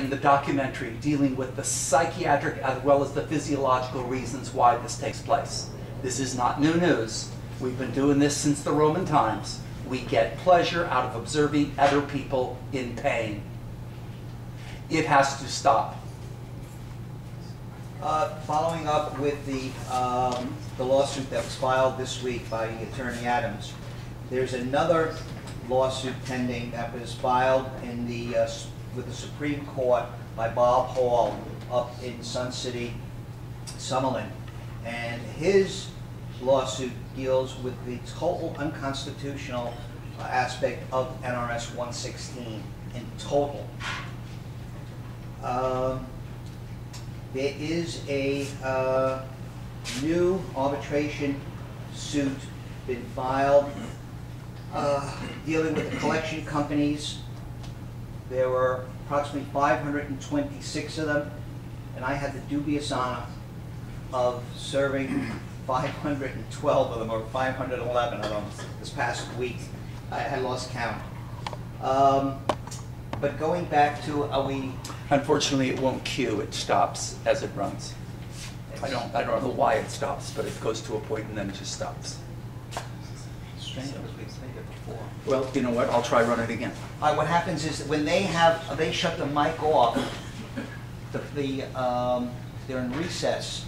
in the documentary dealing with the psychiatric as well as the physiological reasons why this takes place. This is not new news. We've been doing this since the Roman times. We get pleasure out of observing other people in pain. It has to stop. Following up with the lawsuit that was filed this week by Attorney Adams, there's another lawsuit pending that was filed in with the Supreme Court by Bob Hall up in Sun City, Summerlin. And his lawsuit deals with the total unconstitutional aspect of NRS 116 in total. There is a new arbitration suit been filed dealing with the collection companies. There were approximately 526 of them, and I had the dubious honor of serving 512 of them, or 511 of them this past week. I had lost count. But going back to, Unfortunately, it won't queue. It stops as it runs. I don't know why it stops, but it goes to a point and then it just stops. strange because we've played it before. Well, you know what? I'll try run it again. What happens is that when they shut the mic off, they're in recess,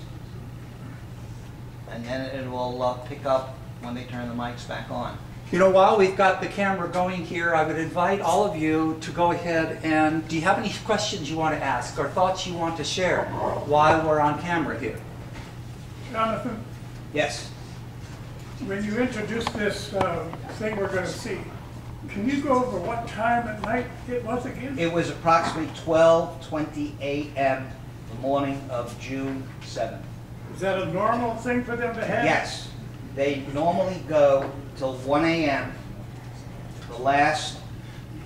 and then it will pick up when they turn the mics back on. You know, while we've got the camera going here, I would invite all of you to go ahead and, do you have any questions you want to ask or thoughts you want to share while we're on camera here? Jonathan? Yes. When you introduce this thing we're going to see, can you go over what time at night it was again? It was approximately 12:20 a.m. the morning of June 7th. Is that a normal thing for them to have? Yes. They normally go till 1 a.m. the last,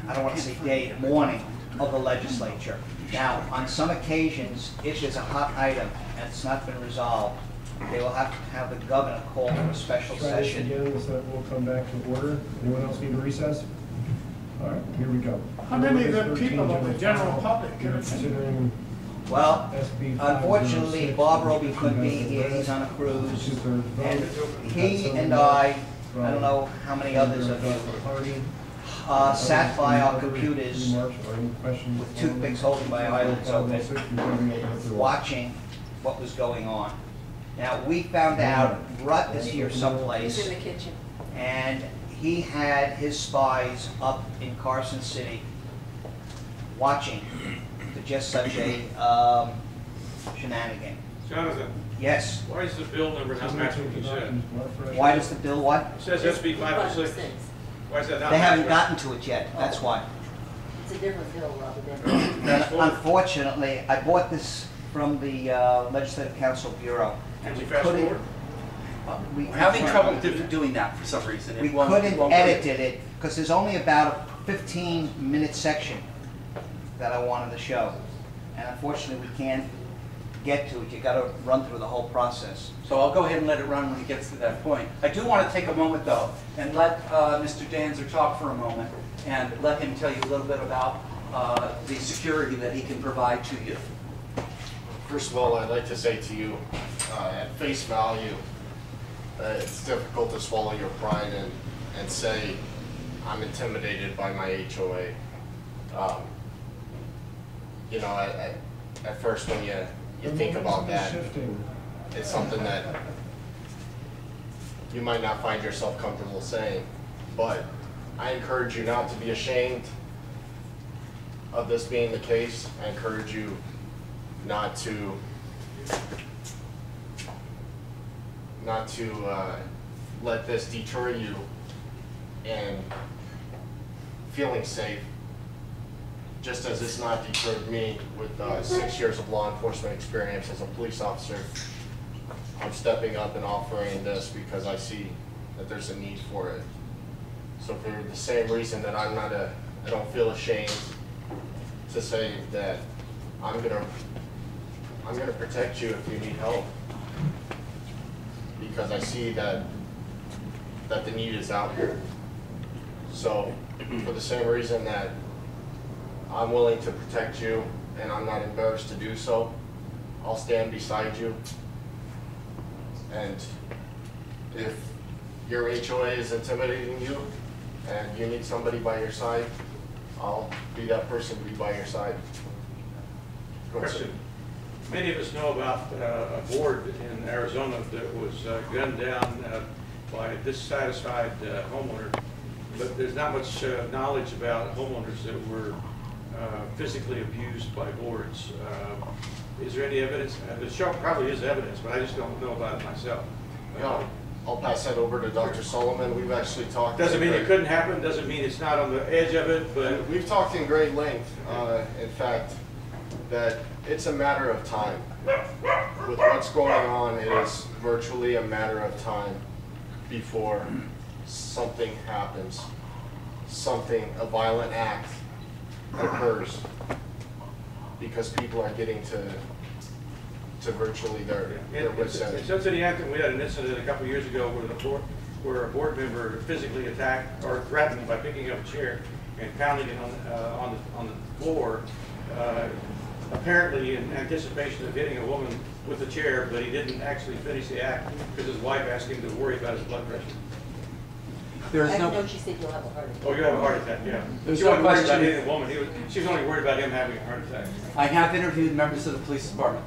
I don't want to say day, morning of the legislature. Now, on some occasions, if there's a hot item and it's not been resolved, they will have to have the governor call for a special session. Again, so we'll come back to order. Anyone else need a recess? All right, here we go. How many of the people of the general public can attend? Considering Well, SB unfortunately, 506, Bob Roby couldn't be here. He's on a cruise. two-thirds vote. And he and I don't know how many others of you, sat by our computers with toothpicks holding my eyelids open, watching what was going on. Now, we found out Rutt is here someplace. He's in the kitchen. And he had his spies up in Carson City watching for just such a shenanigan. Jonathan, Yes. why is the bill number not matching what you said? Why does the bill what? It says SB 506. Why is that not They haven't matching? gotten to it yet, that's why. It's a different bill, Robert. than- Unfortunately, I bought this from the Legislative Council Bureau. Can and you we fast couldn't- forward? We're having trouble doing that for some reason. We couldn't edit it, because there's only about a 15-minute section that I wanted to show. And unfortunately, we can't get to it. You gotta run through the whole process. So I'll go ahead and let it run when it gets to that point. I do want to take a moment, though, and let Mr. Danzer talk for a moment and let him tell you a little bit about the security that he can provide to you. First of all, I'd like to say to you, at face value, it's difficult to swallow your pride and say, I'm intimidated by my HOA. You know, at first when you think about that, it's something that you might not find yourself comfortable saying. But I encourage you not to be ashamed of this being the case. I encourage you not to let this deter you in feeling safe, just as it's not deterred me with 6 years of law enforcement experience as a police officer. I'm stepping up and offering this because I see that there's a need for it. So for the same reason that I don't feel ashamed to say that I'm gonna protect you if you need help, because I see that the need is out here. So for the same reason that I'm willing to protect you, and I'm not embarrassed to do so. I'll stand beside you. And if your HOA is intimidating you and you need somebody by your side, I'll be that person to be by your side. Go ahead, sir. Question. Many of us know about a board in Arizona that was gunned down by a dissatisfied homeowner, but there's not much knowledge about homeowners that were physically abused by boards. Is there any evidence? There probably is evidence, but I just don't know about it myself. Yeah, I'll pass that over to Dr. Solomon. We've actually talked. Doesn't mean it couldn't happen, doesn't mean it's not on the edge of it, but We've talked in great length, in fact, that it's a matter of time. With what's going on, it is virtually a matter of time before something happens, a violent act occurs, because people are getting to virtually their wits' end. In Sun City, Hampton, we had an incident a couple of years ago where a board member physically attacked or threatened by picking up a chair and pounding it on the floor, apparently in anticipation of hitting a woman with the chair, but he didn't actually finish the act because his wife asked him to worry about his blood pressure. There's I no, know she said you'll have a heart attack. Oh, you have a heart attack, yeah. There's She no wasn't worried about question. hitting the woman. She was only worried about him having a heart attack. I have interviewed members of the police department.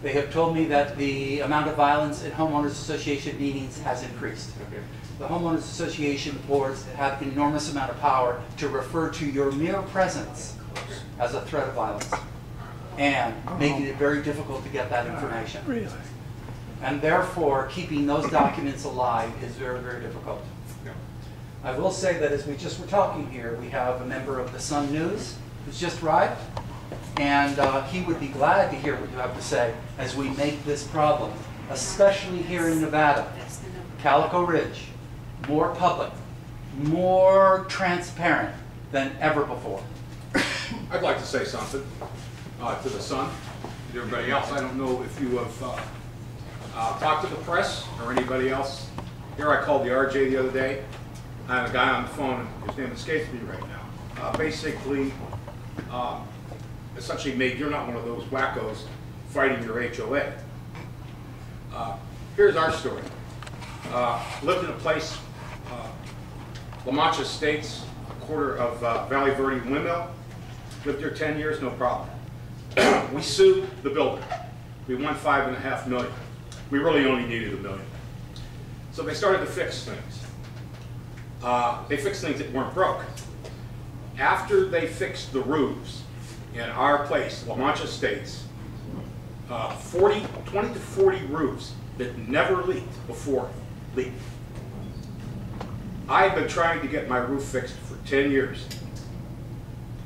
They have told me that the amount of violence in homeowners association meetings has increased. Okay. The homeowners association boards have an enormous amount of power to refer to your mere presence as a threat of violence and making it very difficult to get that information. Really? And therefore, keeping those documents alive is very, very difficult. Yeah. I will say that as we just were talking here, we have a member of the Sun News who's just arrived, and he would be glad to hear what you have to say as we make this problem, especially here in Nevada, Calico Ridge, more public, more transparent than ever before. I'd like to say something to the Sun, to everybody else. I don't know if you have talked to the press or anybody else. Here I called the RJ the other day. I have a guy on the phone, his name escapes me right now. Basically, essentially made, you're not one of those wackos fighting your HOA. Here's our story. Lived in a place, La Mancha Estates, a quarter of Valley Verde Windmill. Lived here 10 years, no problem. We sued the builder. We won $5.5 million. We really only needed $1 million. So they started to fix things. They fixed things that weren't broke. After they fixed the roofs in our place, La Mancha Estates, 20 to 40 roofs that never leaked before leaked. I've been trying to get my roof fixed for 10 years.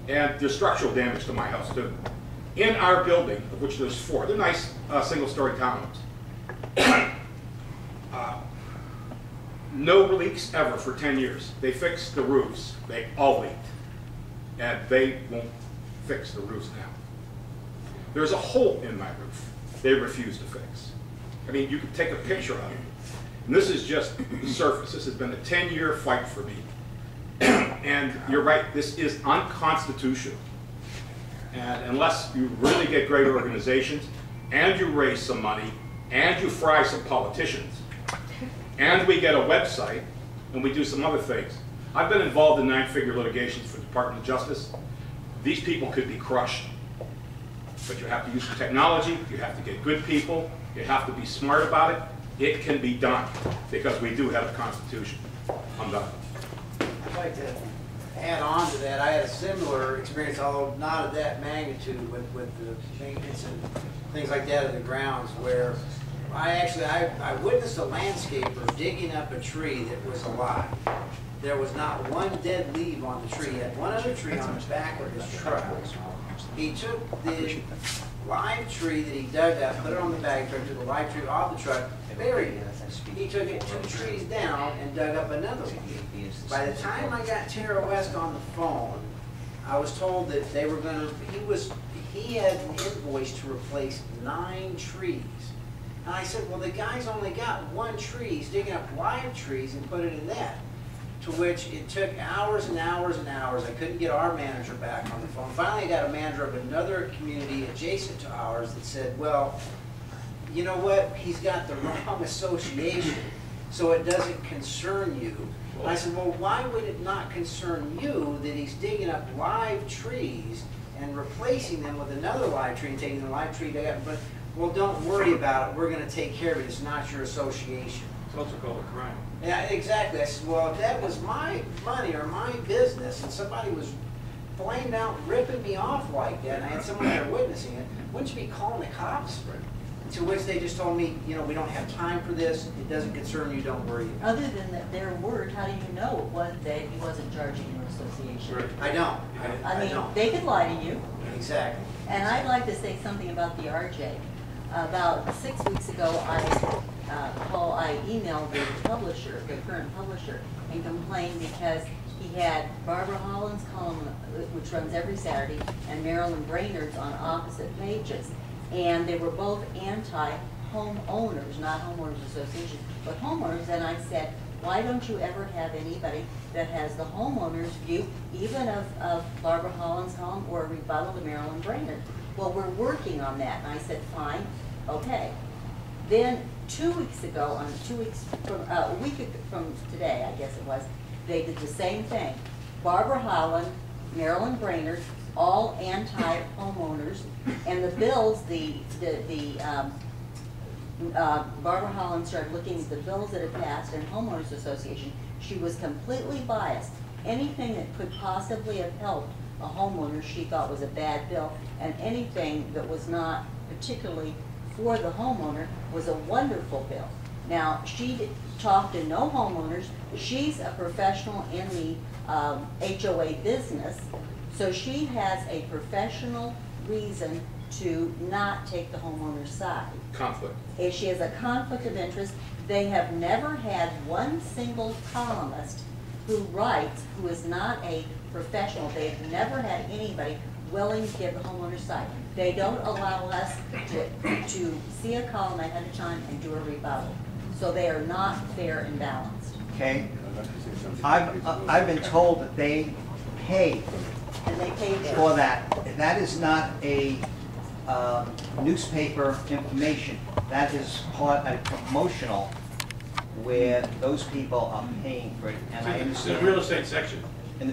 And there's structural damage to my house too. In our building, of which there's 4, they're nice single-story townhomes. No leaks ever for 10 years. They fixed the roofs. They all leaked. And they won't fix the roofs now. There's a hole in my roof they refuse to fix. I mean, you can take a picture of it. And this is just the surface. This has been a 10-year fight for me. And you're right, this is unconstitutional. And unless you really get great organizations, and you raise some money, and you fry some politicians, and we get a website, and we do some other things. I've been involved in 9-figure litigations for the Department of Justice. These people could be crushed. But you have to use the technology, you have to get good people, you have to be smart about it. It can be done, because we do have a Constitution. I'm done. I'd like to add on to that. I had a similar experience, although not of that magnitude, with the maintenance and things like that of the grounds, where I witnessed a landscaper digging up a tree that was alive. There was not one dead leaf on the tree. He had one other tree on the back of his truck. He took the live tree that he dug up, put it on the back truck, took the live tree off the truck, buried it. He took it 2 trees down and dug up another one. By the time I got Tara West on the phone, I was told that they were going to, he had an invoice to replace 9 trees. And I said, well, the guy's only got 1 tree. He's digging up live trees and put it in that. to which it took hours and hours and hours. I couldn't get our manager back on the phone. Finally, I got a manager of another community adjacent to ours that said, well, you know what, he's got the wrong association, so it doesn't concern you. I said, well, why would it not concern you that he's digging up live trees and replacing them with another live tree and taking the live tree down? But, well, don't worry about it. We're going to take care of it. It's not your association. It's also called a crime. Yeah, exactly. I said, well, if that was my money or my business and somebody was flamed out ripping me off like that and I had someone there witnessing it, wouldn't you be calling the cops? To which they just told me, you know, we don't have time for this. It doesn't concern you. Don't worry. Other than their word, how do you know it was that he wasn't charging your association? Right. I don't. I mean, don't. they could lie to you. Exactly. And I'd like to say something about the RJ. About 6 weeks ago, I emailed the publisher, the current publisher, and complained because he had Barbara Holland's column, which runs every Saturday, and Marilyn Brainerd's on opposite pages. And they were both anti-homeowners, not homeowners association, but homeowners. And I said, why don't you ever have anybody that has the homeowner's view, even of Barbara Holland's column or a rebuttal to Marilyn Brainerd? Well, we're working on that. And I said, fine, okay. Then 2 weeks ago, a week from today, I guess it was, they did the same thing. Barbara Holland, Marilyn Brainerd, all anti-homeowners, and the bills, Barbara Holland started looking at the bills that had passed in Homeowners Association. She was completely biased. Anything that could possibly have helped a homeowner she thought was a bad bill, and anything that was not particularly for the homeowner was a wonderful bill. Now, she talked to no homeowners. She's a professional in the HOA business, so she has a professional reason to not take the homeowner's side. Conflict. If she has a conflict of interest, they have never had one single columnist who writes who is not a professional. They've never had anybody willing to give the homeowner's side. They don't allow us to see a column ahead of time and do a rebuttal. So they are not fair and balanced. Okay? I've been told that they pay And they pay for that. That is not a newspaper information. That is part of promotional where those people are paying for it. And I It's understand. the real estate section.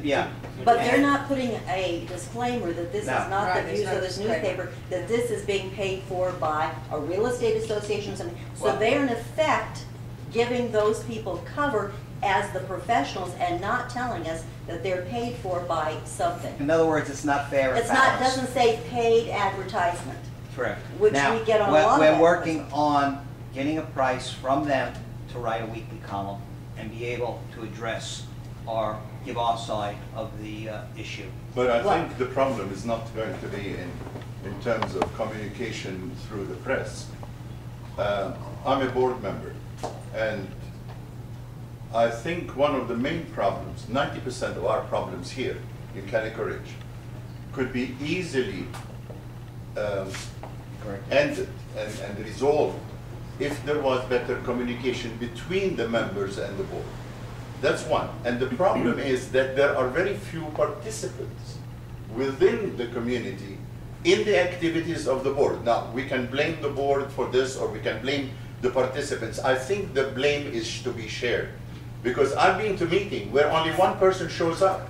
Yeah. But they're not putting a disclaimer that this is No. not Right, the there's views no of this disclaimer. newspaper, that this is being paid for by a real estate association or something. So Well- they're in effect giving those people cover as the professionals and not telling us that they're paid for by something. In other words, it's not fair and It's not, balanced. doesn't say paid advertisement. Correct. which Now, we get on a we're- lot of We're that. working on getting a price from them to write a weekly column and be able to address or give our side of the issue. But I What? think the problem is not going to be in terms of communication through the press. I'm a board member, and I think one of the main problems, 90% of our problems here in Calico Ridge, could be easily ended and resolved if there was better communication between the members and the board. That's one. And the problem is that there are very few participants within the community in the activities of the board. Now, we can blame the board for this, or we can blame the participants. I think the blame is to be shared. Because I've been to meetings where only one person shows up,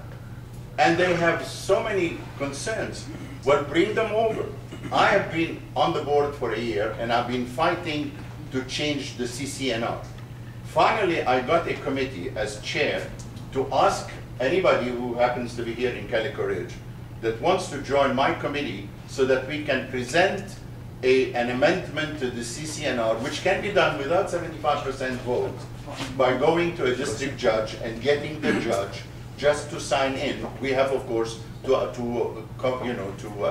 and they have so many concerns. Well, bring them over. I have been on the board for a year, and I've been fighting to change the CCNR. Finally, I got a committee as chair to ask anybody who happens to be here in Calico Ridge that wants to join my committee so that we can present an amendment to the CCNR, which can be done without 75% vote, by going to a district judge and getting the judge just to sign in. We have, of course, to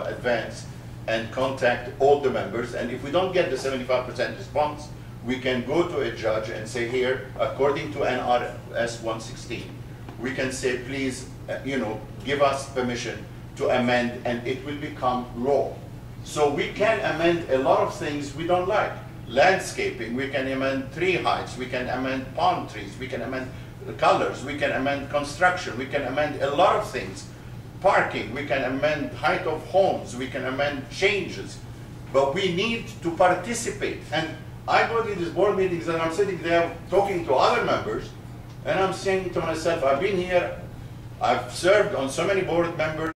advance and contact all the members. And if we don't get the 75% response, we can go to a judge and say, here, according to NRS 116, we can say, please, give us permission to amend, and it will become law. So we can amend a lot of things we don't like. Landscaping, we can amend tree heights, we can amend palm trees, we can amend colors, we can amend construction, we can amend a lot of things. Parking, we can amend height of homes, we can amend changes. But we need to participate. And I go to these board meetings and I'm sitting there talking to other members, and I'm saying to myself, I've been here, I've served on so many board members,